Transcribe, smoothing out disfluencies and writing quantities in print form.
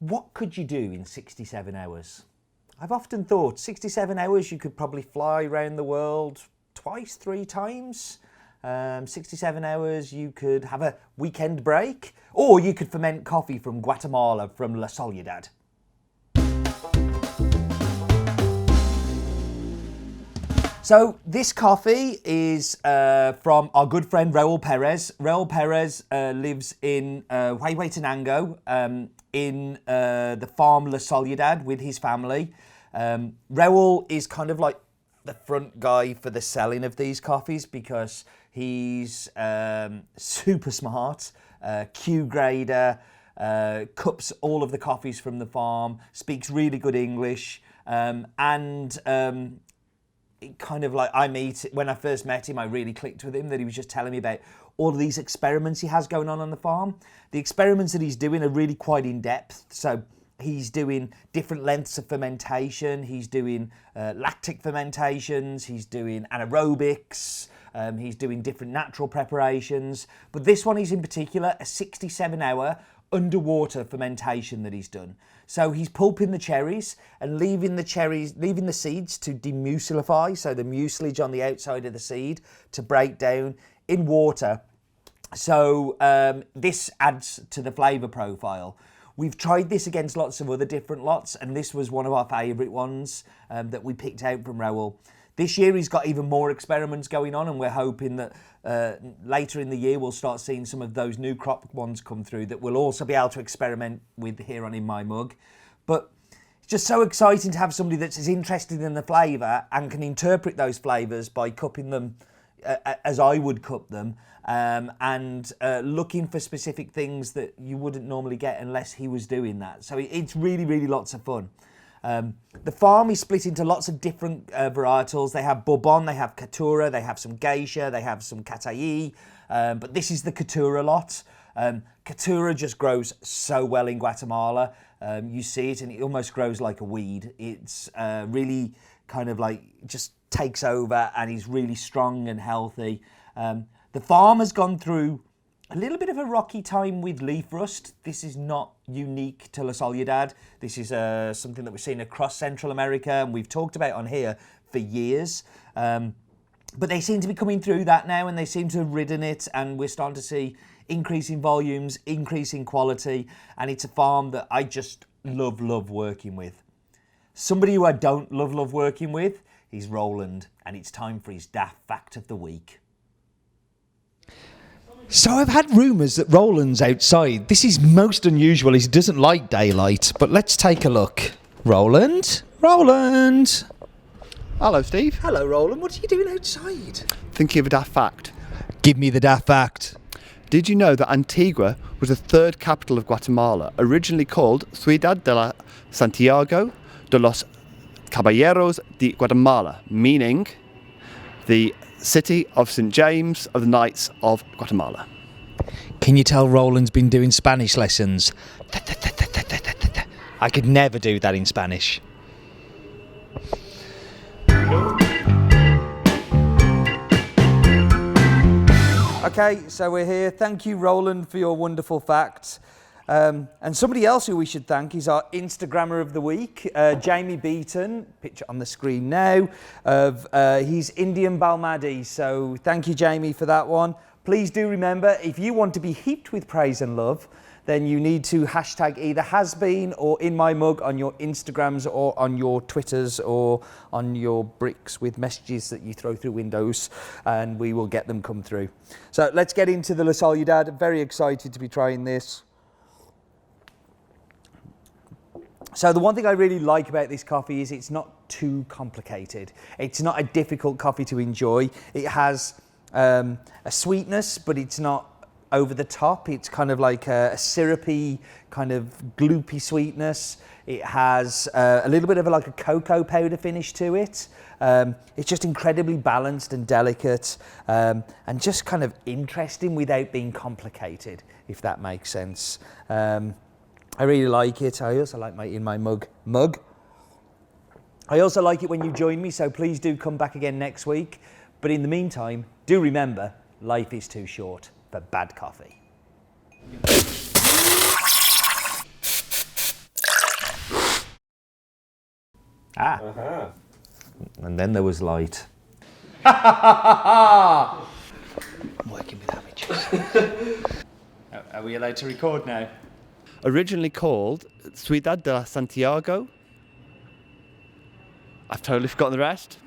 What could you do in 67 hours? I've often thought 67 hours you could probably fly around the world twice, 3 times. 67 hours you could have a weekend break, or you could ferment coffee from Guatemala, from La Soledad. So this coffee is from our good friend Raul Perez. Raul Perez lives in Huehuetenango, in the farm La Soledad with his family. Raul is kind of like the front guy for the selling of these coffees because he's super smart, Q grader, cups all of the coffees from the farm, speaks really good English, and kind of like when I first met him, I really clicked with him, that he was just telling me about all of these experiments he has going on the farm. The experiments that he's doing are really quite in depth. So he's doing different lengths of fermentation. He's doing lactic fermentations. He's doing anaerobics. He's doing different natural preparations. But this one is in particular a 67-hour underwater fermentation that he's done. So he's pulping the cherries and leaving the seeds to demucilify, so the mucilage on the outside of the seed to break down in water. So this adds to the flavour profile. We've tried this against lots of other different lots, and this was one of our favourite ones that we picked out from Raul. This year he's got even more experiments going on, and we're hoping that later in the year we'll start seeing some of those new crop ones come through that we'll also be able to experiment with here on In My Mug. But it's just so exciting to have somebody that's as interested in the flavour and can interpret those flavours by cupping them as I would cup them, and looking for specific things that you wouldn't normally get unless he was doing that. So it's really, really lots of fun. The farm is split into lots of different varietals. They have Bourbon, they have Caturra, they have some Geisha, they have some Catayi, but this is the Caturra lot. Caturra just grows so well in Guatemala. You see it and it almost grows like a weed. It's really kind of like just takes over and is really strong and healthy. The farm has gone through a little bit of a rocky time with leaf rust. This is not unique to La Soledad. This is something that we're seeing across Central America and we've talked about on here for years. But they seem to be coming through that now, and they seem to have ridden it, and we're starting to see increasing volumes, increasing quality, and it's a farm that I just love working with. Somebody who I don't love working with is Roland, and it's time for his daft fact of the week. So I've had rumours that Roland's outside. This is most unusual. He doesn't like daylight, but let's take a look. Roland? Roland! Hello, Steve. Hello, Roland. What are you doing outside? Thinking of a daft fact. Give me the daft fact. Did you know that Antigua was the third capital of Guatemala, originally called Ciudad de la Santiago de los Caballeros de Guatemala, meaning the city of St. James of the Knights of Guatemala? Can you tell Roland's been doing Spanish lessons? I could never do that in Spanish. Okay, so we're here. Thank you, Roland, for your wonderful facts. And somebody else who we should thank is our Instagrammer of the week, Jamie Beaton, picture on the screen now, of he's Indian Balmadi. So thank you, Jamie, for that one. Please do remember, if you want to be heaped with praise and love, then you need to hashtag either hasbeen or In My Mug on your Instagrams or on your Twitters or on your bricks with messages that you throw through windows, and we will get them come through. So let's get into the La Soledad. Very excited to be trying this. So the one thing I really like about this coffee is it's not too complicated. It's not a difficult coffee to enjoy. It has a sweetness, but it's not over the top. It's kind of like a syrupy, kind of gloopy sweetness. It has a little bit of like a cocoa powder finish to it. It's just incredibly balanced and delicate, and just kind of interesting without being complicated, if that makes sense. I really like it. I also like my In My Mug. I also like it when you join me, so please do come back again next week. But in the meantime, do remember, life is too short for bad coffee. Ah. And then there was light. I'm working with amateurs. Are we allowed to record now? Originally called Ciudad de Santiago. I've totally forgotten the rest.